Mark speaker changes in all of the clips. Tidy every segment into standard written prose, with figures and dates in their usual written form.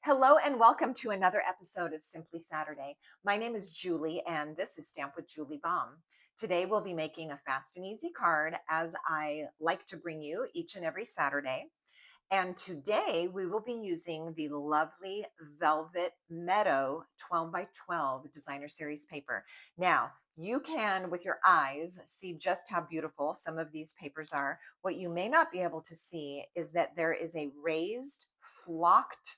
Speaker 1: Hello and welcome to another episode of Simply Saturday. My name is Julie and this is Stamp with Julie Baum. Today we'll be making a fast and easy card as I like to bring you each and every Saturday. And today we will be using the lovely Velvet Meadow 12 by 12 designer series paper. Now, you can, with your eyes, see just how beautiful some of these papers are. What you may not be able to see is that there is a raised, flocked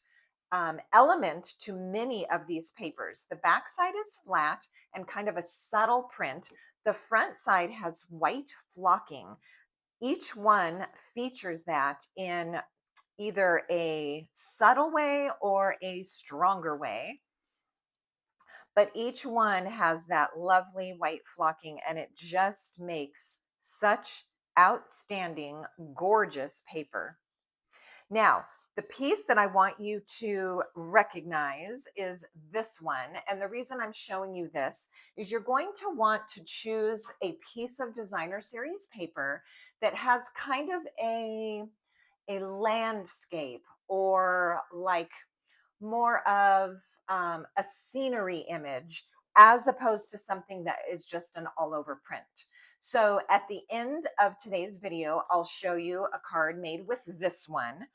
Speaker 1: element to many of these papers. The back side is flat and kind of a subtle print. The front side has white flocking. Each one features that in either a subtle way or a stronger way, but each one has that lovely white flocking and it just makes such outstanding, gorgeous paper. Now, the piece that I want you to recognize is this one. And the reason I'm showing you this is you're going to want to choose a piece of designer series paper that has kind of a landscape or like more of a scenery image as opposed to something that is just an all over print. So at the end of today's video, I'll show you a card made with this one.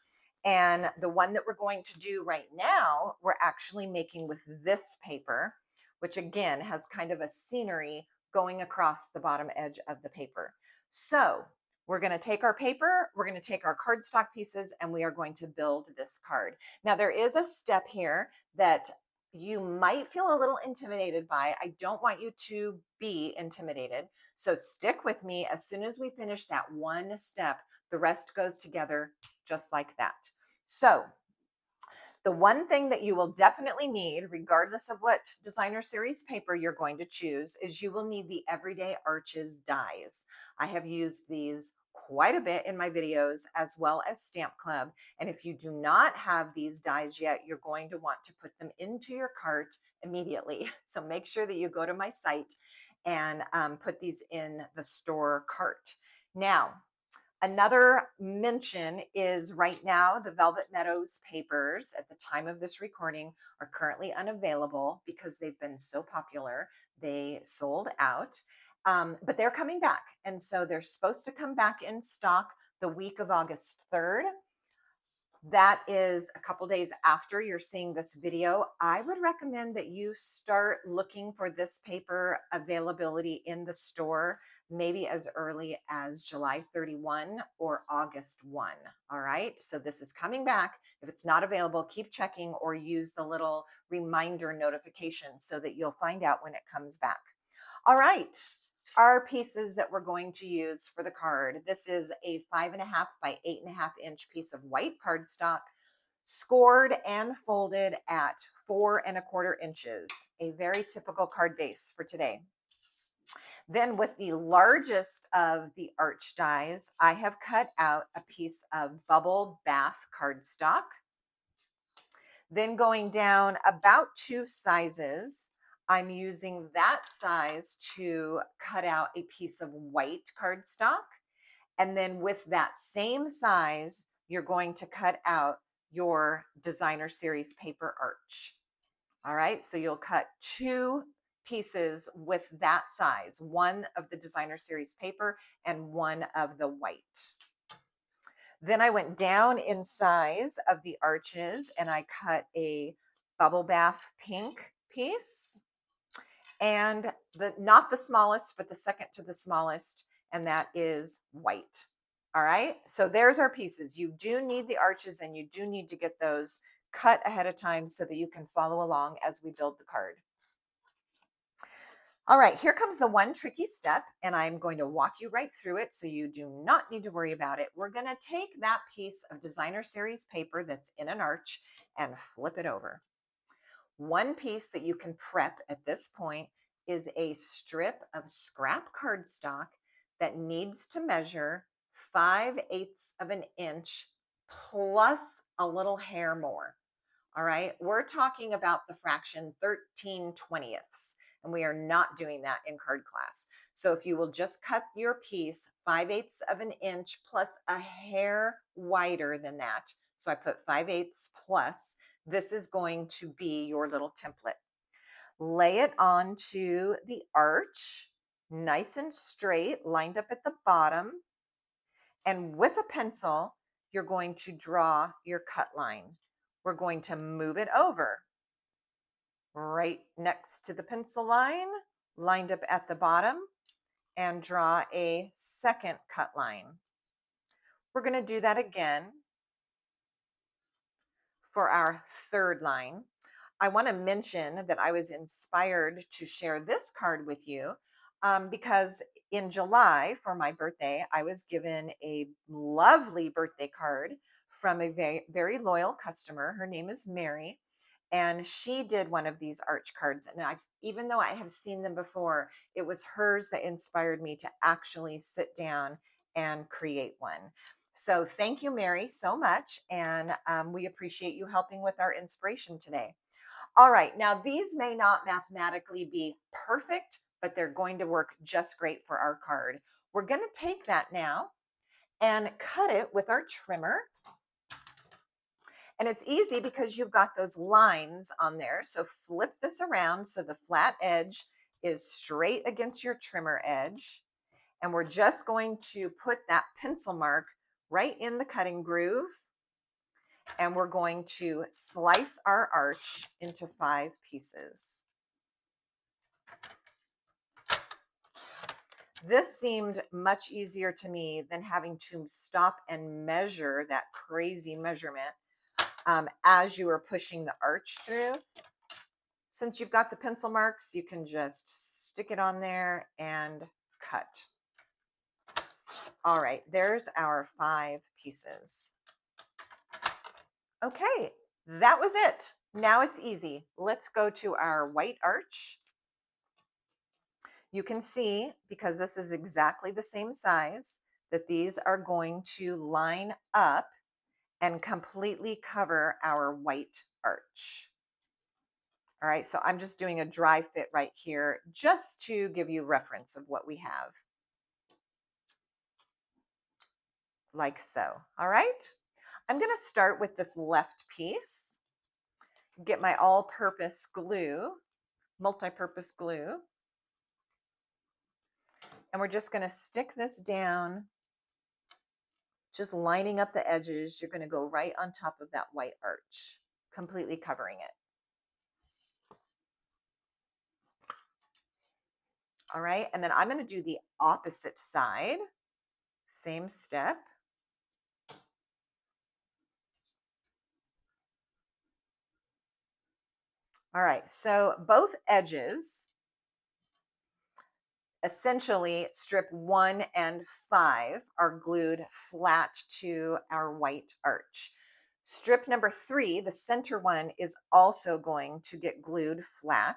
Speaker 1: And the one that we're going to do right now, we're actually making with this paper, which again has kind of a scenery going across the bottom edge of the paper. So we're going to take our paper, we're going to take our cardstock pieces, and we are going to build this card. Now, there is a step here that you might feel a little intimidated by. I don't want you to be intimidated. So stick with me. As soon as we finish that one step, the rest goes together just like that. So the one thing that you will definitely need, regardless of what designer series paper you're going to choose, is you will need the Everyday Arches dies. I have used these quite a bit in my videos as well as Stamp Club. And if you do not have these dies yet, you're going to want to put them into your cart immediately. So make sure that you go to my site and put these in the store cart. Now, another mention is right now the Velvet Meadows papers at the time of this recording are currently unavailable because they've been so popular. They sold out, but they're coming back. And so they're supposed to come back in stock the week of August 3rd. That is a couple days after you're seeing this video. I would recommend that you start looking for this paper availability in the store maybe as early as July 31 or August 1. All right. So this is coming back. If it's not available, keep checking or use the little reminder notification so that you'll find out when it comes back. All right. Our pieces that we're going to use for the card. This is a 5.5 by 8.5 inch piece of white cardstock, scored and folded at 4.25 inches, a very typical card base for today. Then with the largest of the arch dies, I have cut out a piece of bubble bath cardstock. Then going down about 2 sizes, I'm using that size to cut out a piece of white cardstock. And then with that same size, you're going to cut out your designer series paper arch. All right, so you'll cut 2 pieces with that size, one of the designer series paper and one of the white. Then I went down in size of the arches and I cut a bubble bath pink piece and not the smallest, but the second to the smallest, and that is white. All right, so there's our pieces. You do need the arches and you do need to get those cut ahead of time so that you can follow along as we build the card. All right, here comes the one tricky step, and I'm going to walk you right through it so you do not need to worry about it. We're going to take that piece of designer series paper that's in an arch and flip it over. One piece that you can prep at this point is a strip of scrap cardstock that needs to measure 5/8 of an inch plus a little hair more. All right, we're talking about the fraction 13/20ths, and we are not doing that in card class. So if you will just cut your piece 5/8 of an inch plus a hair wider than that. So I put 5/8 plus, This is going to be your little template. Lay it onto the arch, nice and straight, lined up at the bottom. And with a pencil, you're going to draw your cut line. We're going to move it over right next to the pencil line, lined up at the bottom, and draw a second cut line. We're going to do that again for our third line. I want to mention that I was inspired to share this card with you because in July for my birthday, I was given a lovely birthday card from a very, very loyal customer. Her name is Mary, and she did one of these arch cards. And even though I have seen them before, it was hers that inspired me to actually sit down and create one. So thank you, Mary, so much. And we appreciate you helping with our inspiration today. All right, now these may not mathematically be perfect, but they're going to work just great for our card. We're going to take that now and cut it with our trimmer. And it's easy because you've got those lines on there. So flip this around so the flat edge is straight against your trimmer edge. And we're just going to put that pencil mark right in the cutting groove. And we're going to slice our arch into 5 pieces. This seemed much easier to me than having to stop and measure that crazy measurement as you are pushing the arch through. Since you've got the pencil marks, you can just stick it on there and cut. All right, there's our 5 pieces. Okay, that was it. Now it's easy. Let's go to our white arch. You can see, because this is exactly the same size, that these are going to line up and completely cover our white arch. All right, so I'm just doing a dry fit right here just to give you reference of what we have. Like so. All right, I'm going to start with this left piece, get my all-purpose glue, multi-purpose glue, and we're just going to stick this down, just lining up the edges. You're going to go right on top of that white arch, completely covering it. All right, and then I'm going to do the opposite side, same step. All right, so both edges, essentially strip 1 and 5 are glued flat to our white arch. Strip number 3, the center one, is also going to get glued flat.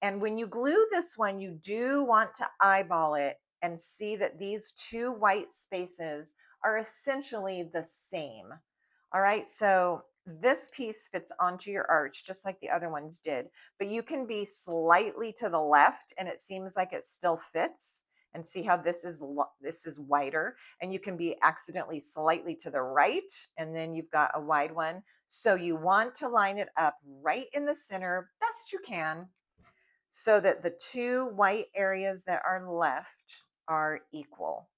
Speaker 1: And when you glue this one, you do want to eyeball it and see that these 2 white spaces are essentially the same. All right, so this piece fits onto your arch just like the other ones did, but you can be slightly to the left and it seems like it still fits. And see how this is wider, and you can be accidentally slightly to the right and then you've got a wide one. So you want to line it up right in the center best you can so that the 2 white areas that are left are equal.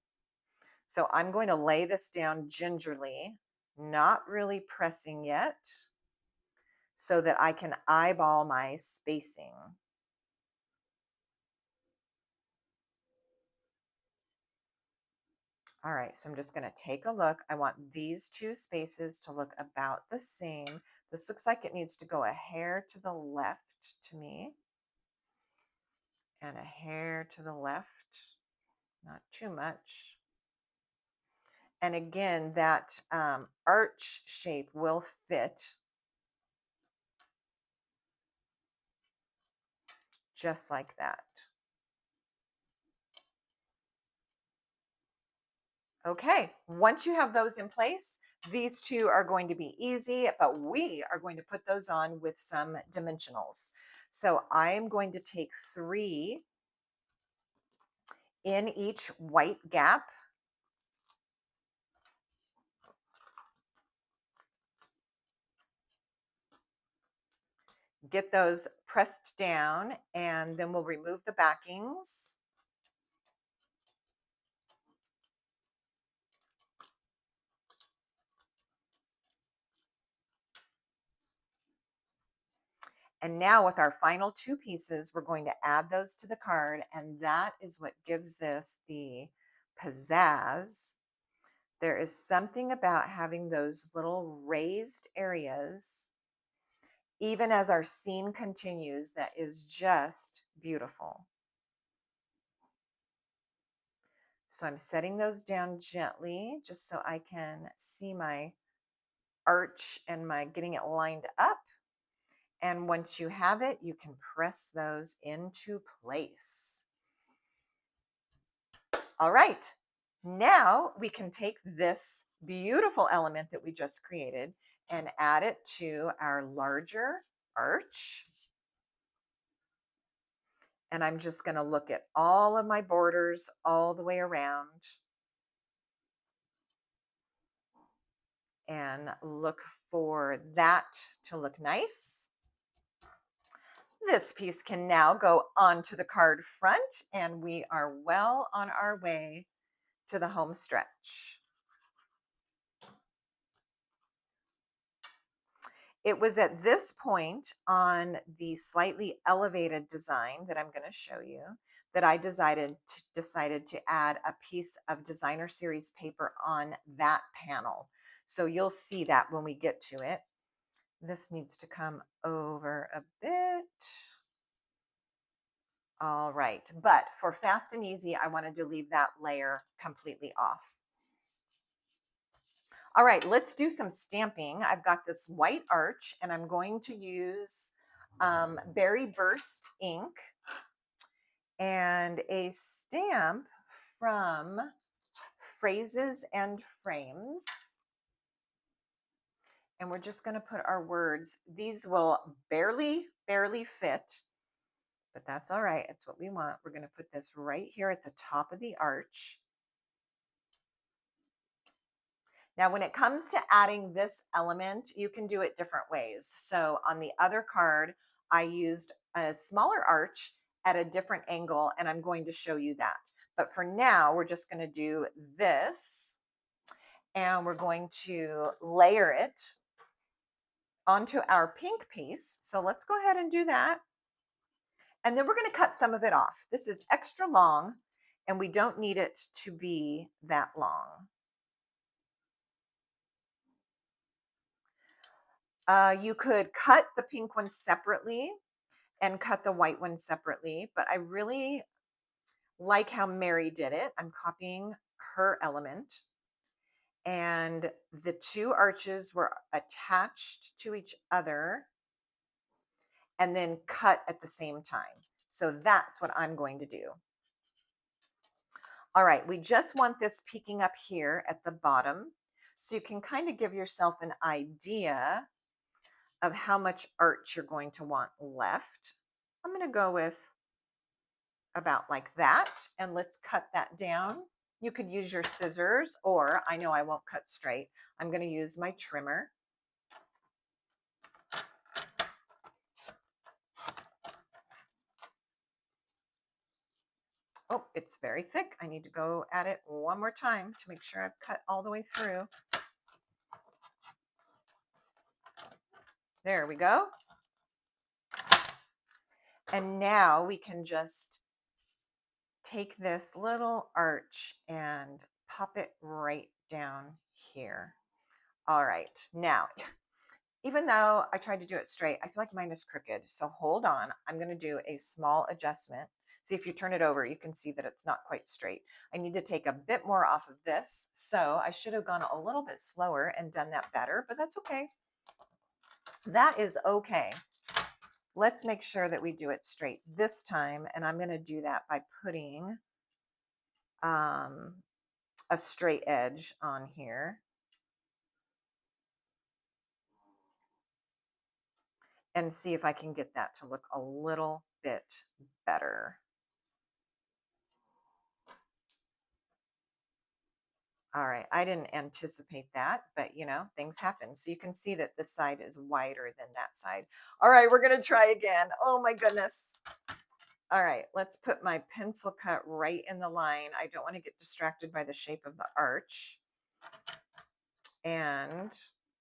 Speaker 1: So I'm going to lay this down gingerly, not really pressing yet, so that I can eyeball my spacing. All right, so I'm just going to take a look. I want these 2 spaces to look about the same. This looks like it needs to go a hair to the left to me, and a hair to the left, not too much. And again, that arch shape will fit just like that. Okay, once you have those in place, these 2 are going to be easy, but we are going to put those on with some dimensionals. So I am going to take 3 in each white gap. get those pressed down, and then we'll remove the backings. And now with our final two pieces, we're going to add those to the card, and that is what gives this the pizzazz. There is something about having those little raised areas, even as our scene continues, that is just beautiful. So I'm setting those down gently just so I can see my arch and my getting it lined up. And once you have it, you can press those into place. All right, now we can take this beautiful element that we just created and add it to our larger arch. And I'm just going to look at all of my borders all the way around and look for that to look nice. This piece can now go onto the card front, and we are well on our way to the home stretch. It was at this point on the slightly elevated design that I'm going to show you that I decided to add a piece of designer series paper on that panel. So you'll see that when we get to it. This needs to come over a bit. All right, but for fast and easy, I wanted to leave that layer completely off. All right, let's do some stamping. I've got this white arch, and I'm going to use Berry Burst ink and a stamp from Phrases and Frames. And we're just going to put our words. These will barely fit, but that's all right. It's what we want. We're going to put this right here at the top of the arch. Now, when it comes to adding this element, you can do it different ways. So on the other card, I used a smaller arch at a different angle, and I'm going to show you that. But for now, we're just going to do this, and we're going to layer it onto our pink piece. So let's go ahead and do that. And then we're going to cut some of it off. This is extra long, and we don't need it to be that long. You could cut the pink one separately and cut the white one separately, but I really like how Mary did it. I'm copying her element, and the two arches were attached to each other and then cut at the same time. So that's what I'm going to do. All right, we just want this peeking up here at the bottom, so you can kind of give yourself an idea of how much arch you're going to want left. I'm going to go with about like that, and let's cut that down. You could use your scissors, or I know I won't cut straight. I'm going to use my trimmer. Oh, it's very thick. I need to go at it one more time to make sure I've cut all the way through. There we go. And now we can just take this little arch and pop it right down here. All right, now, even though I tried to do it straight, I feel like mine is crooked. So hold on, I'm gonna do a small adjustment. See, if you turn it over, you can see that it's not quite straight. I need to take a bit more off of this. So I should have gone a little bit slower and done that better, but that's okay. That is okay. Let's make sure that we do it straight this time. And I'm gonna do that by putting a straight edge on here. And see if I can get that to look a little bit better. All right, I didn't anticipate that, but you know, things happen. So you can see that this side is wider than that side. All right, we're gonna try again. Oh my goodness. All right, let's put my pencil cut right in the line. I don't want to get distracted by the shape of the arch. And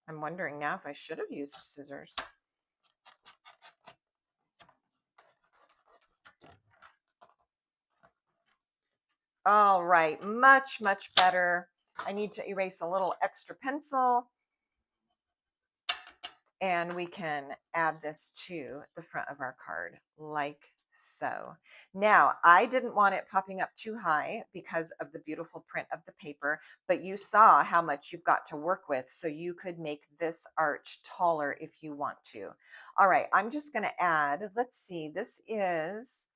Speaker 1: I'm wondering now if I should have used scissors. All right, much, much better. I need to erase a little extra pencil. And we can add this to the front of our card like so. Now, I didn't want it popping up too high because of the beautiful print of the paper, but you saw how much you've got to work with, so you could make this arch taller if you want to. All right, I'm just going to add, let's see, this is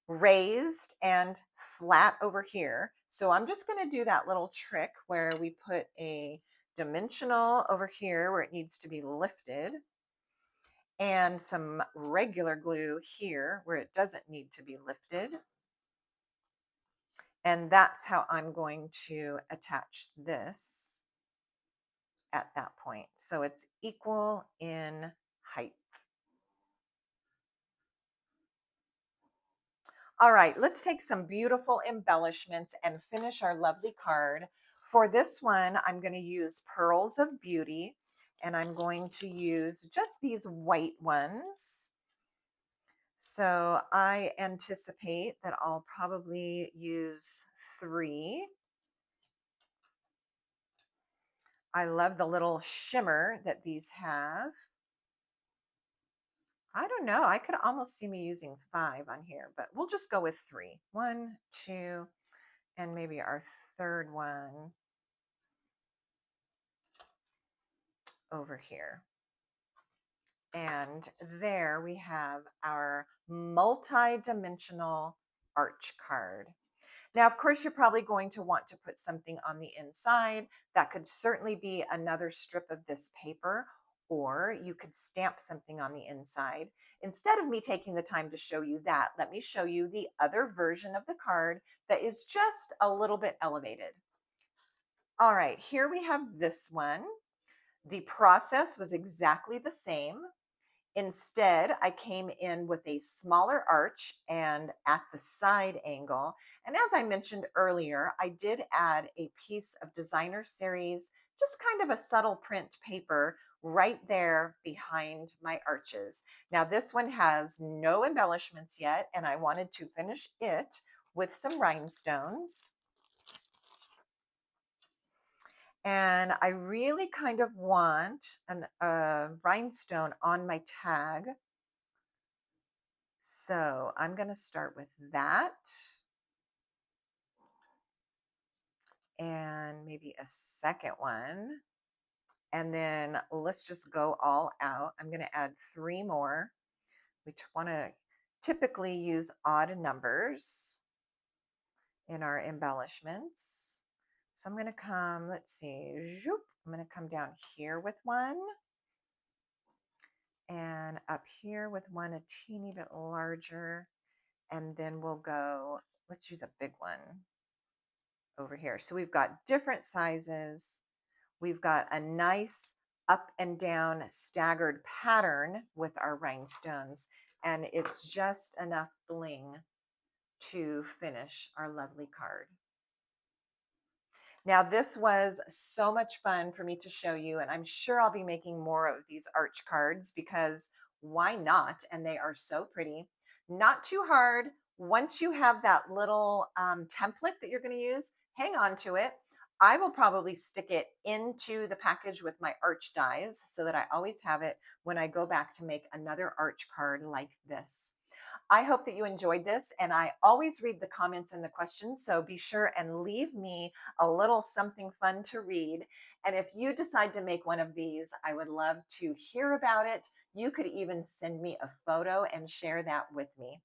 Speaker 1: raised and flat over here. So I'm just going to do that little trick where we put a dimensional over here where it needs to be lifted, and some regular glue here where it doesn't need to be lifted. And that's how I'm going to attach this at that point. So it's equal in height. All right, let's take some beautiful embellishments and finish our lovely card. For this one, I'm going to use Pearls of Beauty, and I'm going to use just these white ones. So I anticipate that I'll probably use 3. I love the little shimmer that these have. I don't know. I could almost see me using 5 on here, but we'll just go with 3. 1, 2, and maybe our third one over here. And there we have our multi-dimensional arch card. Now, of course, you're probably going to want to put something on the inside. That could certainly be another strip of this paper, or you could stamp something on the inside. Instead of me taking the time to show you that, let me show you the other version of the card that is just a little bit elevated. All right, here we have this one. The process was exactly the same. Instead, I came in with a smaller arch and at the side angle. And as I mentioned earlier, I did add a piece of designer series, just kind of a subtle print paper right there behind my arches. Now, this one has no embellishments yet, and I wanted to finish it with some rhinestones. And I really kind of want a rhinestone on my tag. So I'm going to start with that and maybe a second one. And then let's just go all out. I'm going to add 3 more. We want to typically use odd numbers in our embellishments. So I'm going to come, let's see, zoop, I'm going to come down here with one and up here with one a teeny bit larger. And then we'll go, let's use a big one over here. So we've got different sizes. We've got a nice up and down staggered pattern with our rhinestones, and it's just enough bling to finish our lovely card. Now, this was so much fun for me to show you, and I'm sure I'll be making more of these arch cards because why not? And they are so pretty. Not too hard. Once you have that little template that you're going to use, hang on to it. I will probably stick it into the package with my arch dies so that I always have it when I go back to make another arch card like this. I hope that you enjoyed this, and I always read the comments and the questions, so be sure and leave me a little something fun to read. And if you decide to make one of these, I would love to hear about it. You could even send me a photo and share that with me.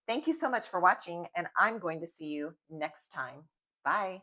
Speaker 1: Thank you so much for watching, and I'm going to see you next time. Bye.